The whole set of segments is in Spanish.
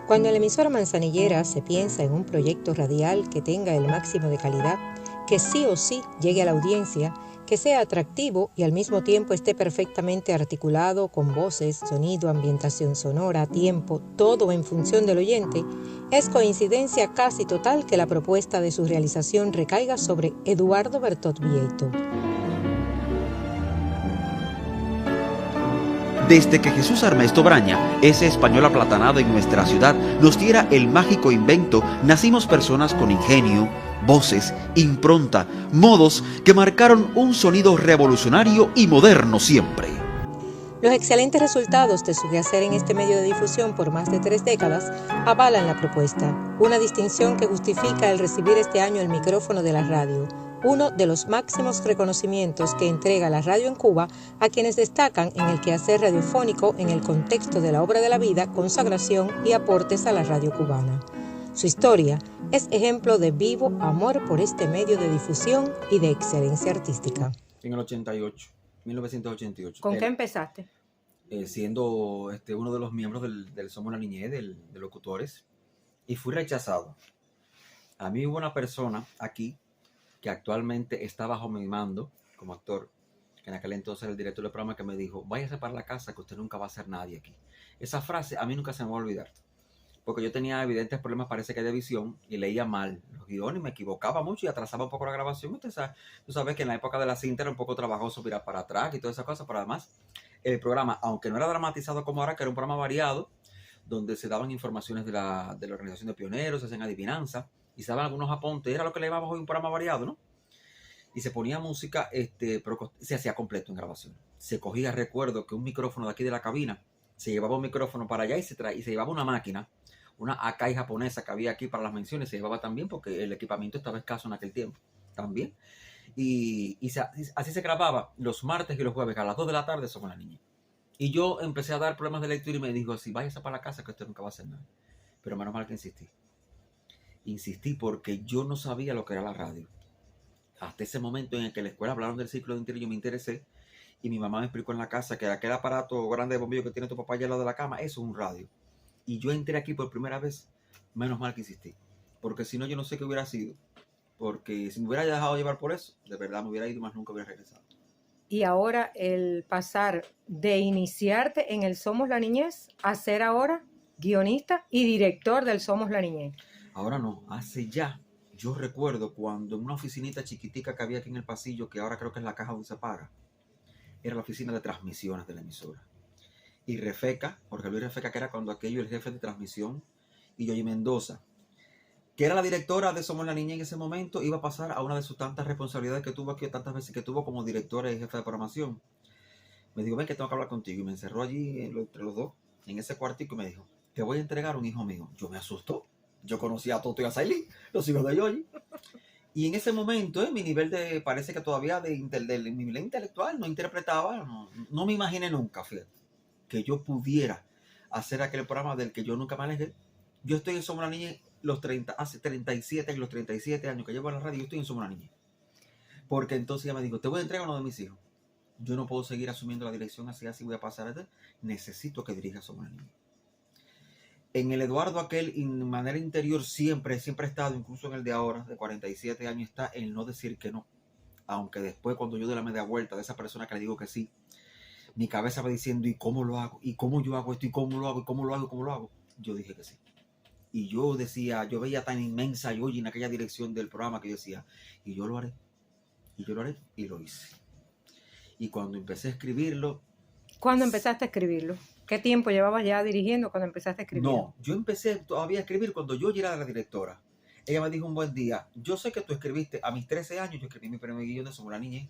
Cuando en la emisora manzanillera se piensa en un proyecto radial que tenga el máximo de calidad, que sí o sí llegue a la audiencia, que sea atractivo y al mismo tiempo esté perfectamente articulado con voces, sonido, ambientación sonora, tiempo, todo en función del oyente, es coincidencia casi total que la propuesta de su realización recaiga sobre Eduardo Bertot Vieito. Desde que Jesús Armesto Braña, ese español aplatanado en nuestra ciudad, nos diera el mágico invento, nacimos personas con ingenio, voces, impronta, modos que marcaron un sonido revolucionario y moderno siempre. Los excelentes resultados de su quehacer en este medio de difusión por más de 3 décadas avalan la propuesta, una distinción que justifica el recibir este año el micrófono de la radio, uno de los máximos reconocimientos que entrega la radio en Cuba a quienes destacan en el quehacer radiofónico en el contexto de la obra de la vida, consagración y aportes a la radio cubana. Su historia es ejemplo de vivo amor por este medio de difusión y de excelencia artística. En el 1988. ¿Con qué empezaste? Siendo uno de los miembros del Somos la Niñez, de locutores, y fui rechazado. A mí hubo una persona aquí que actualmente está bajo mi mando como actor, que en aquel entonces era el director del programa, que me dijo: váyase para la casa que usted nunca va a ser nadie aquí. Esa frase a mí nunca se me va a olvidar, porque yo tenía evidentes problemas, parece que de visión, y leía mal los guiones, me equivocaba mucho y atrasaba un poco la grabación. Tú sabes que en la época de la cinta era un poco trabajoso mirar para atrás y todas esas cosas, pero además el programa, aunque no era dramatizado como ahora, que era un programa variado, donde se daban informaciones de la organización de pioneros, se hacían adivinanzas, y se daban algunos apuntes, era lo que le llamamos hoy un programa variado, ¿no? Y se ponía música, pero se hacía completo en grabación. Se cogía, recuerdo, que un micrófono de aquí de la cabina, se llevaba un micrófono para allá y se llevaba una máquina, una Akai japonesa que había aquí para las menciones, se llevaba también porque el equipamiento estaba escaso en aquel tiempo, también. Y así se grababa los martes y los jueves a las 2 de la tarde. Somos la Niñez. Y yo empecé a dar problemas de lectura y me dijo así: váyase para la casa que usted nunca va a hacer nada. Pero menos mal que insistí porque yo no sabía lo que era la radio. Hasta ese momento en el que en la escuela hablaron del ciclo de interior, yo me interesé y mi mamá me explicó en la casa que aquel aparato grande de bombillo que tiene tu papá allá al lado de la cama, eso es un radio. Y yo entré aquí por primera vez, menos mal que insistí, porque si no yo no sé qué hubiera sido, porque si me hubiera dejado llevar por eso, de verdad me hubiera ido, más nunca hubiera regresado. Y ahora el pasar de iniciarte en el Somos la Niñez a ser ahora guionista y director del Somos la Niñez. Ahora no, hace ya, yo recuerdo cuando en una oficinita chiquitica que había aquí en el pasillo, que ahora creo que es la caja donde se paga, era la oficina de transmisiones de la emisora. Y Refeca, Jorge Luis Refeca, que era cuando aquello el jefe de transmisión, y Yoyi Mendoza, que era la directora de Somos la Niñez en ese momento, iba a pasar a una de sus tantas responsabilidades que tuvo aquí, tantas veces que tuvo como directora y jefe de programación. Me dijo: ven que tengo que hablar contigo. Y me encerró allí entre los dos, en ese cuartico, y me dijo: te voy a entregar un hijo mío. Yo me asustó. Yo conocía a Toto y a Sailí, los hijos de Yoyi. Y en ese momento, mi nivel de, parece que todavía mi nivel intelectual no interpretaba, no me imaginé nunca, fíjate, que yo pudiera hacer aquel programa del que yo nunca me alejé. Yo estoy en Somos la Niñez hace 37 años que llevo en la radio, yo estoy en Somos la Niñez. Porque entonces ella me dijo: te voy a entregar a uno de mis hijos. Yo no puedo seguir asumiendo la dirección así voy a pasar. Necesito que dirija Somos la Niñez. En el Eduardo aquel, en manera interior, siempre ha estado, incluso en el de ahora, de 47 años, está el no decir que no. Aunque después, cuando yo doy la media vuelta de esa persona que le digo que sí, mi cabeza va diciendo: ¿y cómo lo hago? ¿Y cómo yo hago esto? ¿Y cómo lo hago? ¿Y cómo lo hago? ¿Y cómo lo hago? Yo dije que sí. Y yo decía, yo veía tan inmensa Yoyi en aquella dirección del programa que yo decía: y yo lo haré. Y yo lo haré. Y lo hice. Y cuando empecé a escribirlo... ¿Cuándo empezaste a escribirlo? ¿Qué tiempo llevabas ya dirigiendo cuando empezaste a escribirlo? No, yo empecé todavía a escribir cuando yo era la directora. Ella me dijo un buen día: yo sé que tú escribiste, a mis 13 años yo escribí mi primer guión de Somos la Niñez,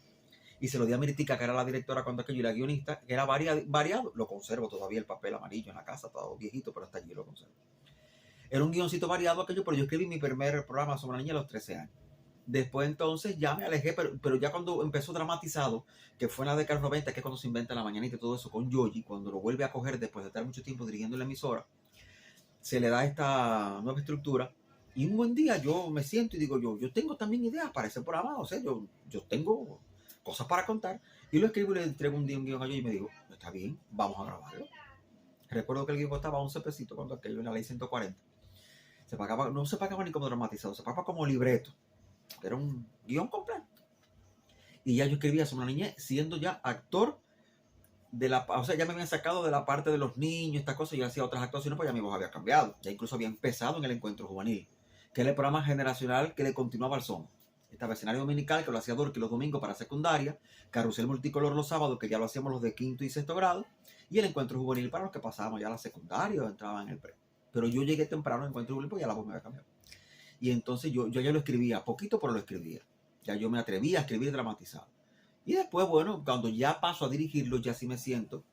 y se lo di a Miritica, que era la directora cuando aquello, y la guionista, que era variado. Lo conservo todavía, el papel amarillo en la casa, todo viejito, pero hasta allí lo conservo. Era un guioncito variado aquello, pero yo escribí mi primer programa Somos la Niñez a los 13 años. Después entonces ya me alejé, pero ya cuando empezó dramatizado, que fue en la década de los 90, que es cuando se inventa La Mañanita y todo eso con Yoyi, cuando lo vuelve a coger después de estar mucho tiempo dirigiendo la emisora, se le da esta nueva estructura. Y un buen día yo me siento y digo: yo tengo también ideas para ese programa, o sea, yo tengo cosas para contar. Y lo escribo y le entrego un día un guión a Yoyi y me digo: está bien, vamos a grabarlo. Recuerdo que el guión costaba 11 pesitos cuando aquello en la ley 140. No se pagaba ni como dramatizado, se pagaba como libreto, que era un guión completo. Y ya yo escribía sobre una niñez siendo ya actor o sea, ya me habían sacado de la parte de los niños, estas cosas, y yo hacía otras actuaciones, pues ya mi voz había cambiado. Ya incluso había empezado en el Encuentro Juvenil, que era el programa generacional que le continuaba al son. Estaba escenario dominical, que lo hacía Dorky los domingos para secundaria, carrusel multicolor los sábados, que ya lo hacíamos los de quinto y sexto grado, y el Encuentro Juvenil para los que pasábamos ya a la secundaria o entraban en el pre. Pero yo llegué temprano al Encuentro Juvenil porque ya la voz me había cambiado. Y entonces yo ya lo escribía, poquito, pero lo escribía. Ya yo me atrevía a escribir dramatizado. Y después, bueno, cuando ya paso a dirigirlo, ya sí me siento.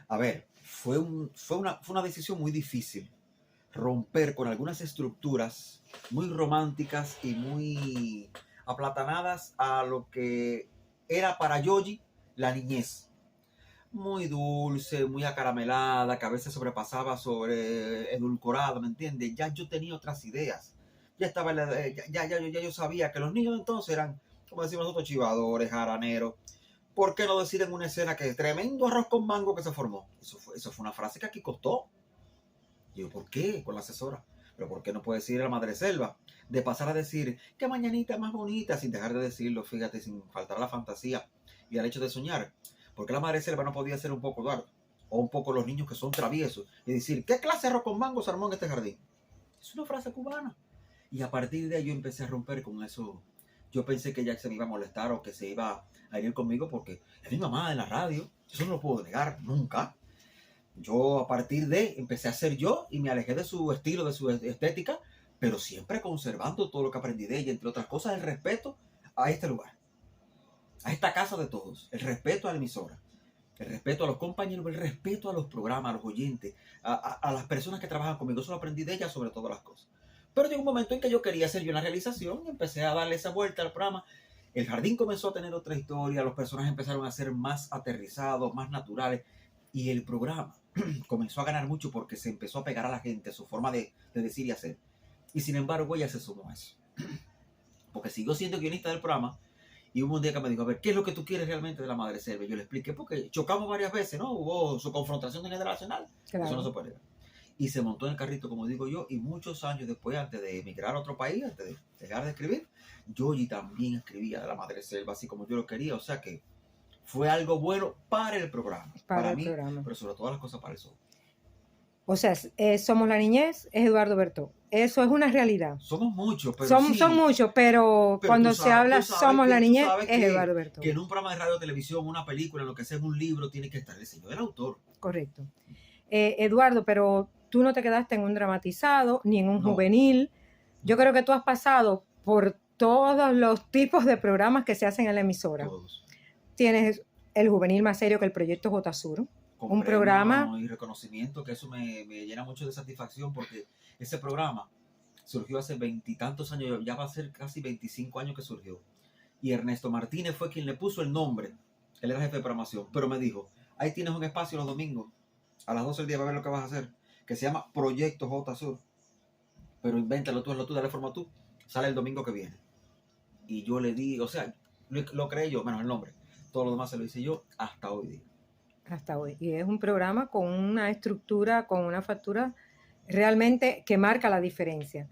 A ver, fue una decisión muy difícil. Romper con algunas estructuras muy románticas y muy aplatanadas a lo que era para Yoyi la niñez. Muy dulce, muy acaramelada, que a veces sobrepasaba sobre edulcorada, ¿me entiendes? Ya yo tenía otras ideas. Ya estaba, ya yo sabía que los niños entonces eran, como decimos nosotros, chivadores, jaraneros. ¿Por qué no decir en una escena que tremendo arroz con mango que se formó? Eso fue una frase que aquí costó. Digo, ¿por qué? Con la asesora. Pero ¿por qué no puede decir a la madre selva? De pasar a decir, qué mañanita más bonita, sin dejar de decirlo, fíjate, sin faltar a la fantasía y al hecho de soñar. ¿Por qué la madre selva no podía ser un poco Eduardo? O un poco los niños que son traviesos y decir, ¿qué clase de arroz con mango se armó en este jardín? Es una frase cubana. Y a partir de ahí yo empecé a romper con eso. Yo pensé que ella se me iba a molestar o que se iba a ir conmigo porque es mi mamá en la radio. Eso no lo puedo negar nunca. Yo a partir de empecé a ser yo y me alejé de su estilo, de su estética, pero siempre conservando todo lo que aprendí de ella, entre otras cosas, el respeto a este lugar, a esta casa de todos, el respeto a la emisora, el respeto a los compañeros, el respeto a los programas, a los oyentes, a las personas que trabajan conmigo. Eso lo aprendí de ella sobre todas las cosas. Pero llegó un momento en que yo quería hacer yo una realización y empecé a darle esa vuelta al programa. El jardín comenzó a tener otra historia, los personajes empezaron a ser más aterrizados, más naturales, y el programa comenzó a ganar mucho porque se empezó a pegar a la gente, su forma de decir y hacer. Y sin embargo, ella se sumó a eso. Porque siguió siendo guionista del programa. Y hubo un día que me dijo, a ver, ¿qué es lo que tú quieres realmente de la madre selva? Y yo le expliqué, porque chocamos varias veces, ¿no? Hubo su confrontación generacional. Claro. Eso no se puede negar. Y se montó en el carrito, como digo yo, y muchos años después, antes de emigrar a otro país, antes de dejar de escribir, Yoyi también escribía de la madre selva, así como yo lo quería. O sea que fue algo bueno para el programa. Para mí, programa. Pero sobre todas las cosas para el show. O sea, Somos la Niñez, es Eduardo Bertó. Eso es una realidad. Somos muchos, pero son muchos, pero cuando se habla Somos la Niñez, es Eduardo Bertó. Que en un programa de radio, televisión, una película, lo que sea, en un libro, tiene que estar el sello del autor. Correcto. Eduardo, pero tú no te quedaste en un dramatizado, ni en un juvenil. Yo creo que tú has pasado por todos los tipos de programas que se hacen en la emisora. Todos. Tienes el juvenil más serio que el Proyecto J Sur. Un programa y reconocimiento, que eso me llena mucho de satisfacción, porque ese programa surgió hace 20 y tantos años, ya va a ser casi 25 años que surgió, y Ernesto Martínez fue quien le puso el nombre. Él era jefe de programación, pero me dijo, ahí tienes un espacio los domingos a las 12 del día, va a ver lo que vas a hacer, que se llama Proyecto J Sur, pero invéntalo tú, hazlo tú, dale forma tú, sale el domingo que viene. Y yo le di, o sea, lo creé yo, menos el nombre, todo lo demás se lo hice yo hasta hoy día. Hasta hoy. Y es un programa con una estructura, con una factura realmente que marca la diferencia.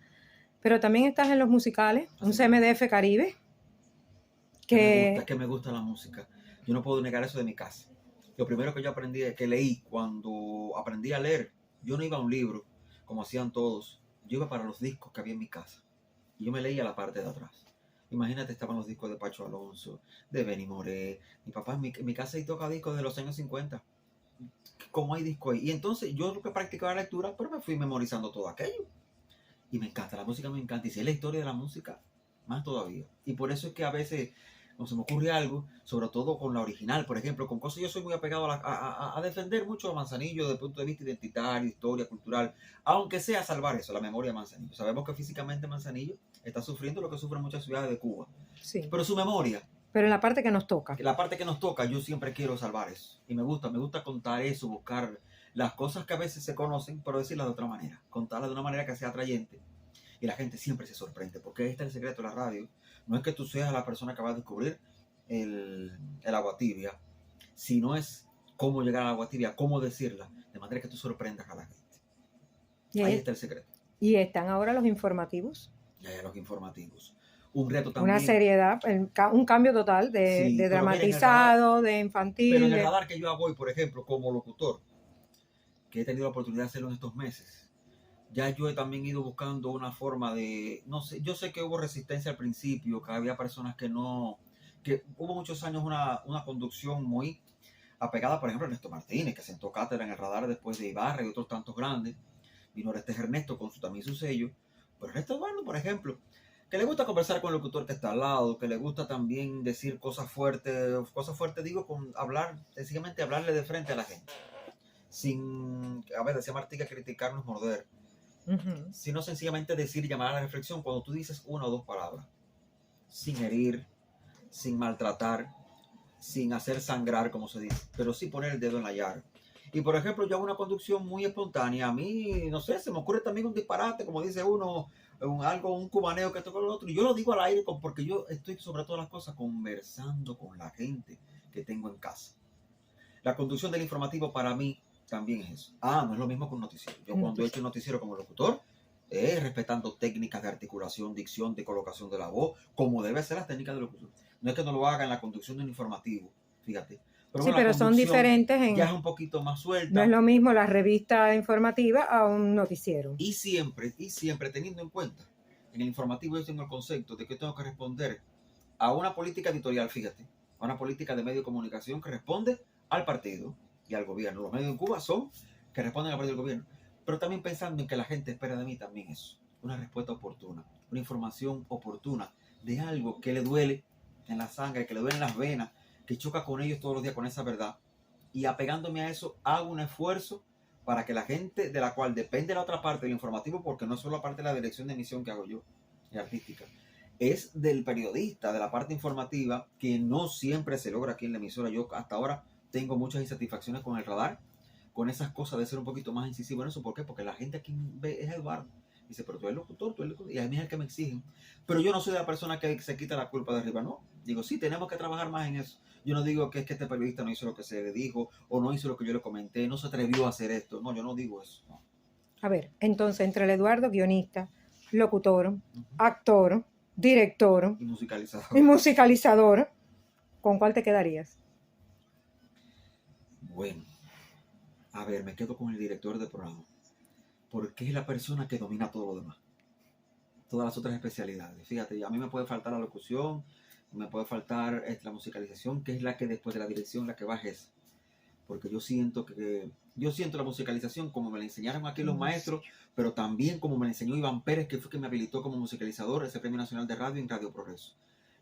Pero también estás en los musicales, así un CMDF Caribe. Que me gusta la música. Yo no puedo negar eso de mi casa. Lo primero que yo aprendí, que leí cuando aprendí a leer, yo no iba a un libro, como hacían todos. Yo iba para los discos que había en mi casa. Y yo me leía la parte de atrás. Imagínate, estaban los discos de Pacho Alonso, de Benny Moré. Mi papá en mi casa y toca discos de los años 50. ¿Cómo hay discos ahí? Y entonces yo lo que practicaba la lectura, pero me fui memorizando todo aquello. Y me encanta, la música me encanta. Y sé la historia de la música más todavía. Y por eso es que a veces, cuando se me ocurre algo, sobre todo con la original, por ejemplo, con cosas, yo soy muy apegado a defender mucho a Manzanillo desde el punto de vista identitario, historia, cultural, aunque sea salvar eso, la memoria de Manzanillo. Sabemos que físicamente Manzanillo está sufriendo lo que sufren muchas ciudades de Cuba. Sí. Pero su memoria. Pero en la parte que nos toca. La parte que nos toca, yo siempre quiero salvar eso. Y me gusta contar eso, buscar las cosas que a veces se conocen, pero decirlas de otra manera. Contarlas de una manera que sea atrayente. Y la gente siempre se sorprende, porque este es el secreto de la radio. No es que tú seas la persona que va a descubrir el agua tibia, sino es cómo llegar al agua tibia, cómo decirla, de manera manera que tú sorprendas a la gente. Y, Ahí está el secreto. y están ahora los informativos. Y ahí los informativos. Un reto Una también. seriedad, un cambio total de, Sí, de pero mira, dramatizado, de infantil. Pero en el radar que yo hago hoy, por ejemplo, como locutor, que he tenido la oportunidad de hacerlo en estos meses, ya yo he también ido buscando una forma de, no sé, yo sé que hubo resistencia al principio, que había personas que no, que hubo muchos años una conducción muy apegada, por ejemplo, a Ernesto Martínez, que sentó cátedra en el radar después de Ibarra y otros tantos grandes. Vino Ernesto con también su sello. Pero Ernesto Eduardo, por ejemplo, que le gusta conversar con el locutor que está al lado, que le gusta también decir cosas fuertes digo, con hablar, sencillamente hablarle de frente a la gente. Sin, a ver, decía Martí que criticarnos morder, sino sencillamente decir y llamar a la reflexión cuando tú dices una o dos palabras, sin herir, sin maltratar, sin hacer sangrar, como se dice, pero sí poner el dedo en la llaga. Y por ejemplo, yo hago una conducción muy espontánea. A mí, no sé, se me ocurre también un disparate, como dice uno, un cubaneo que toca el otro. Y yo lo digo al aire porque yo estoy sobre todas las cosas conversando con la gente que tengo en casa. La conducción del informativo para mí también es eso. No es lo mismo que un noticiero. Yo cuando he hecho un noticiero como locutor, respetando técnicas de articulación, dicción, de colocación de la voz, como debe ser las técnicas de locución. No es que no lo haga en la conducción de un informativo, fíjate. Pero, sí, pero son diferentes. Ya es un poquito más suelta. No es lo mismo la revista informativa a un noticiero. Y siempre teniendo en cuenta, en el informativo yo tengo el concepto de que tengo que responder a una política editorial, fíjate, a una política de medio de comunicación que responde al partido y al gobierno. Los medios en Cuba son que responden al partido y al gobierno. Pero también pensando en que la gente espera de mí también eso, una respuesta oportuna, una información oportuna de algo que le duele en la sangre, que le duele en las venas, que choca con ellos todos los días con esa verdad. Y apegándome a eso, hago un esfuerzo para que la gente de la cual depende la otra parte del informativo, porque no es solo la parte de la dirección de emisión que hago yo, y artística, es del periodista, de la parte informativa, que no siempre se logra aquí en la emisora. Yo hasta ahora tengo muchas insatisfacciones con el radar, con esas cosas de ser un poquito más incisivo en eso. ¿Por qué? Porque la gente aquí ve, es Eduardo. Dice, pero tú eres locutor, y a mí es el que me exigen. Pero yo no soy la persona que se quita la culpa de arriba, no. Digo, sí, tenemos que trabajar más en eso. Yo no digo que es que este periodista no hizo lo que se le dijo, o no hizo lo que yo le comenté, no se atrevió a hacer esto. No, yo no digo eso. No. A ver, entonces, entre el Eduardo, guionista, locutor, actor, director y musicalizador, ¿con cuál te quedarías? Bueno, a ver, me quedo con el director de programa, porque es la persona que domina todo lo demás, todas las otras especialidades. Fíjate, a mí me puede faltar la locución, me puede faltar la musicalización, que es la que después de la dirección, la que baja es. Porque yo siento la musicalización como me la enseñaron aquí los maestros, pero también como me la enseñó Iván Pérez, que fue quien me habilitó como musicalizador, ese Premio Nacional de Radio en Radio Progreso.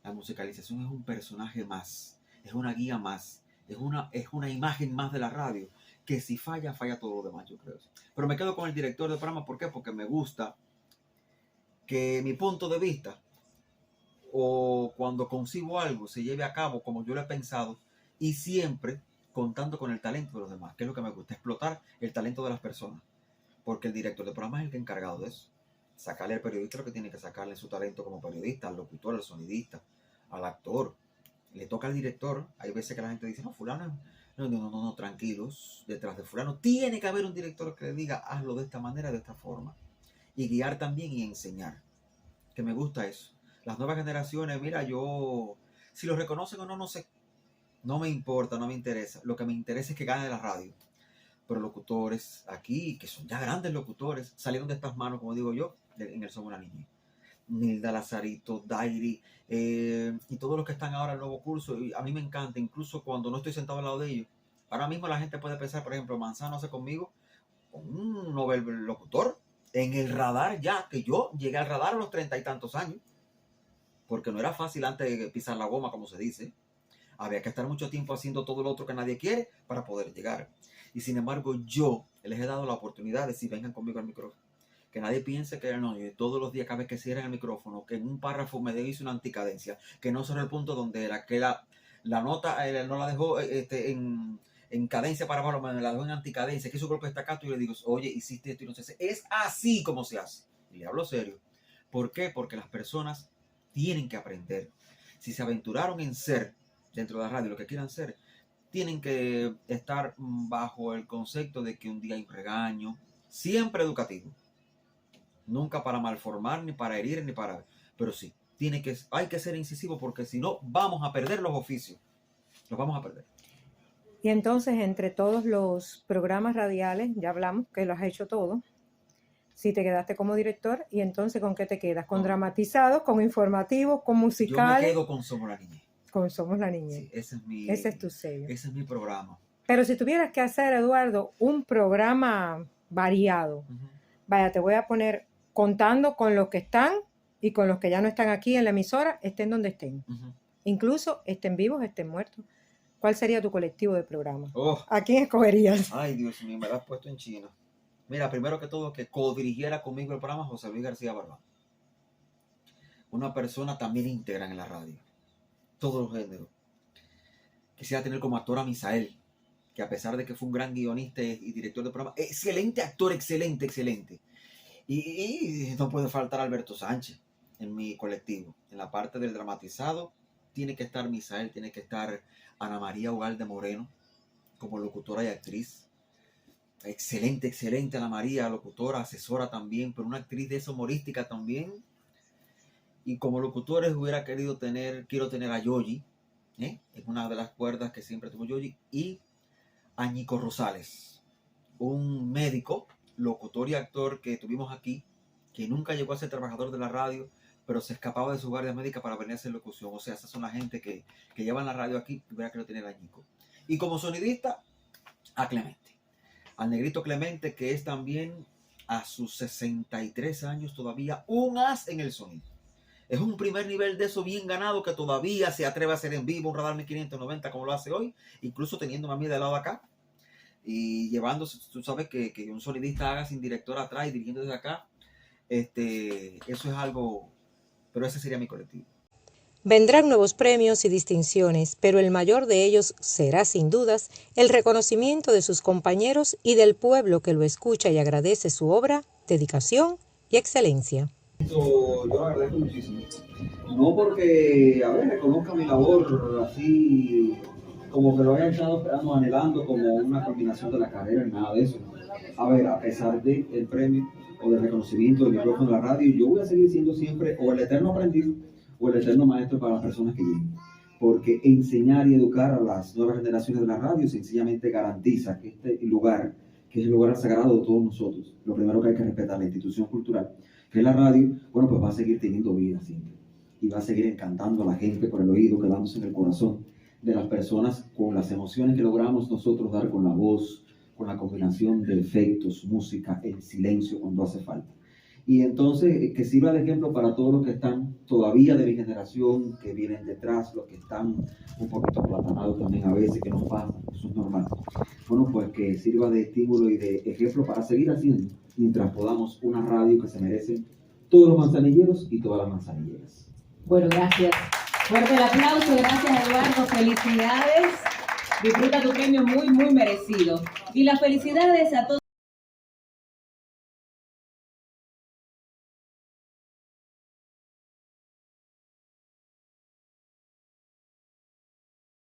La musicalización es un personaje más, es una guía más, es una imagen más de la radio, que si falla todo lo demás, yo creo. Pero me quedo con el director del programa, ¿por qué? Porque me gusta que mi punto de vista, o cuando concibo algo, se lleve a cabo como yo lo he pensado, y siempre contando con el talento de los demás, que es lo que me gusta, explotar el talento de las personas, porque el director del programa es el que encargado de eso, sacarle al periodista lo que tiene que sacarle su talento como periodista, al locutor, al sonidista, al actor. Le toca al director. Hay veces que la gente dice, no, fulano, no, tranquilos, detrás de fulano tiene que haber un director que le diga, hazlo de esta manera, de esta forma, y guiar también y enseñar, que me gusta eso. Las nuevas generaciones, mira, yo, si lo reconocen o no, no sé, no me importa, no me interesa. Lo que me interesa es que gane la radio. Pero locutores aquí, que son ya grandes locutores, salieron de estas manos, como digo yo, en el Somos una Niñez. Nilda Lazarito, Dairi, y todos los que están ahora en el nuevo curso. Y a mí me encanta, incluso cuando no estoy sentado al lado de ellos. Ahora mismo la gente puede pensar, por ejemplo, Manzano hace conmigo un novel locutor en el radar ya, que yo llegué al radar a los 30 y tantos años, porque no era fácil antes de pisar la goma, como se dice. Había que estar mucho tiempo haciendo todo lo otro que nadie quiere para poder llegar. Y sin embargo, yo les he dado la oportunidad de si vengan conmigo al micrófono. Que nadie piense que no, yo todos los días cada vez que cierren el micrófono, que en un párrafo me hice una anticadencia, que no cerró el punto donde era, que la nota no la dejó en cadencia para abajo, me la dejó en anticadencia, que hizo golpe de estacato, y le digo, oye, hiciste esto y no se hace. Es así como se hace. Y le hablo serio. ¿Por qué? Porque las personas tienen que aprender. Si se aventuraron en ser dentro de la radio lo que quieran ser, tienen que estar bajo el concepto de que un día hay un regaño, siempre educativo. Nunca para malformar, ni para herir, ni para... Pero sí, hay que ser incisivo porque si no vamos a perder los oficios. Los vamos a perder. Y entonces, entre todos los programas radiales, ya hablamos que lo has hecho todo. Si te quedaste como director, ¿y entonces con qué te quedas? ¿Con dramatizados, con informativos, con musicales? Yo me quedo con Somos la Niñez. Con Somos la Niñez. Sí, ese es tu sello. Ese es mi programa. Pero si tuvieras que hacer, Eduardo, un programa variado, vaya, te voy a poner contando con los que están y con los que ya no están aquí en la emisora, estén donde estén. Incluso estén vivos, estén muertos. ¿Cuál sería tu colectivo de programa? ¿A quién escogerías? Ay, Dios mío, me lo has puesto en China. Mira, primero que todo, que co-dirigiera conmigo el programa José Luis García Barbán. Una persona también íntegra en la radio. Todos los géneros. Quisiera tener como actor a Misael, que a pesar de que fue un gran guionista y director de programa, excelente actor, excelente. Y no puede faltar Alberto Sánchez en mi colectivo. En la parte del dramatizado tiene que estar Misael, tiene que estar Ana María Ugalde Moreno como locutora y actriz. Excelente Ana María, locutora, asesora también, pero una actriz de esa humorística también. Y como locutores quiero tener a Yoyi, es una de las cuerdas que siempre tuvo Yoyi, y a Ñico Rosales, un médico, locutor y actor que tuvimos aquí, que nunca llegó a ser trabajador de la radio, pero se escapaba de su guardia médica para venir a hacer locución. O sea, esas son la gente que llevan la radio aquí, que hubiera querido tener a Ñico. Y como sonidista, a Clemente, al negrito Clemente, que es también a sus 63 años todavía un as en el sonido. Es un primer nivel de eso bien ganado que todavía se atreve a hacer en vivo un Radar 1590 como lo hace hoy, incluso teniendo a mí de lado acá y llevándose, tú sabes que un sonidista haga sin director atrás y dirigiendo desde acá, eso es algo, pero ese sería mi colectivo. Vendrán nuevos premios y distinciones, pero el mayor de ellos será sin dudas el reconocimiento de sus compañeros y del pueblo que lo escucha y agradece su obra, dedicación y excelencia. Yo lo agradezco muchísimo. No porque, reconozca mi labor así, como que lo haya estado esperando, anhelando como una culminación de la carrera, ni nada de eso. A pesar del premio o del reconocimiento del micrófono de la radio, yo voy a seguir siendo siempre o el eterno aprendiz o el eterno maestro para las personas que lleguen. Porque enseñar y educar a las nuevas generaciones de la radio sencillamente garantiza que este lugar, que es el lugar sagrado de todos nosotros, lo primero que hay que respetar, la institución cultural, que es la radio, bueno, pues va a seguir teniendo vida siempre. Y va a seguir encantando a la gente por el oído, quedándose en el corazón de las personas con las emociones que logramos nosotros dar con la voz, con la combinación de efectos, música, el silencio cuando hace falta. Y entonces, que sirva de ejemplo para todos los que están todavía de mi generación, que vienen detrás, los que están un poquito aplatanados también a veces, que nos pasa, eso es normal. Bueno, pues que sirva de estímulo y de ejemplo para seguir haciendo, mientras podamos una radio que se merecen todos los manzanilleros y todas las manzanilleras. Bueno, gracias. Fuerte el aplauso, gracias Eduardo, felicidades. Disfruta tu premio muy, muy merecido. Y las felicidades a todos.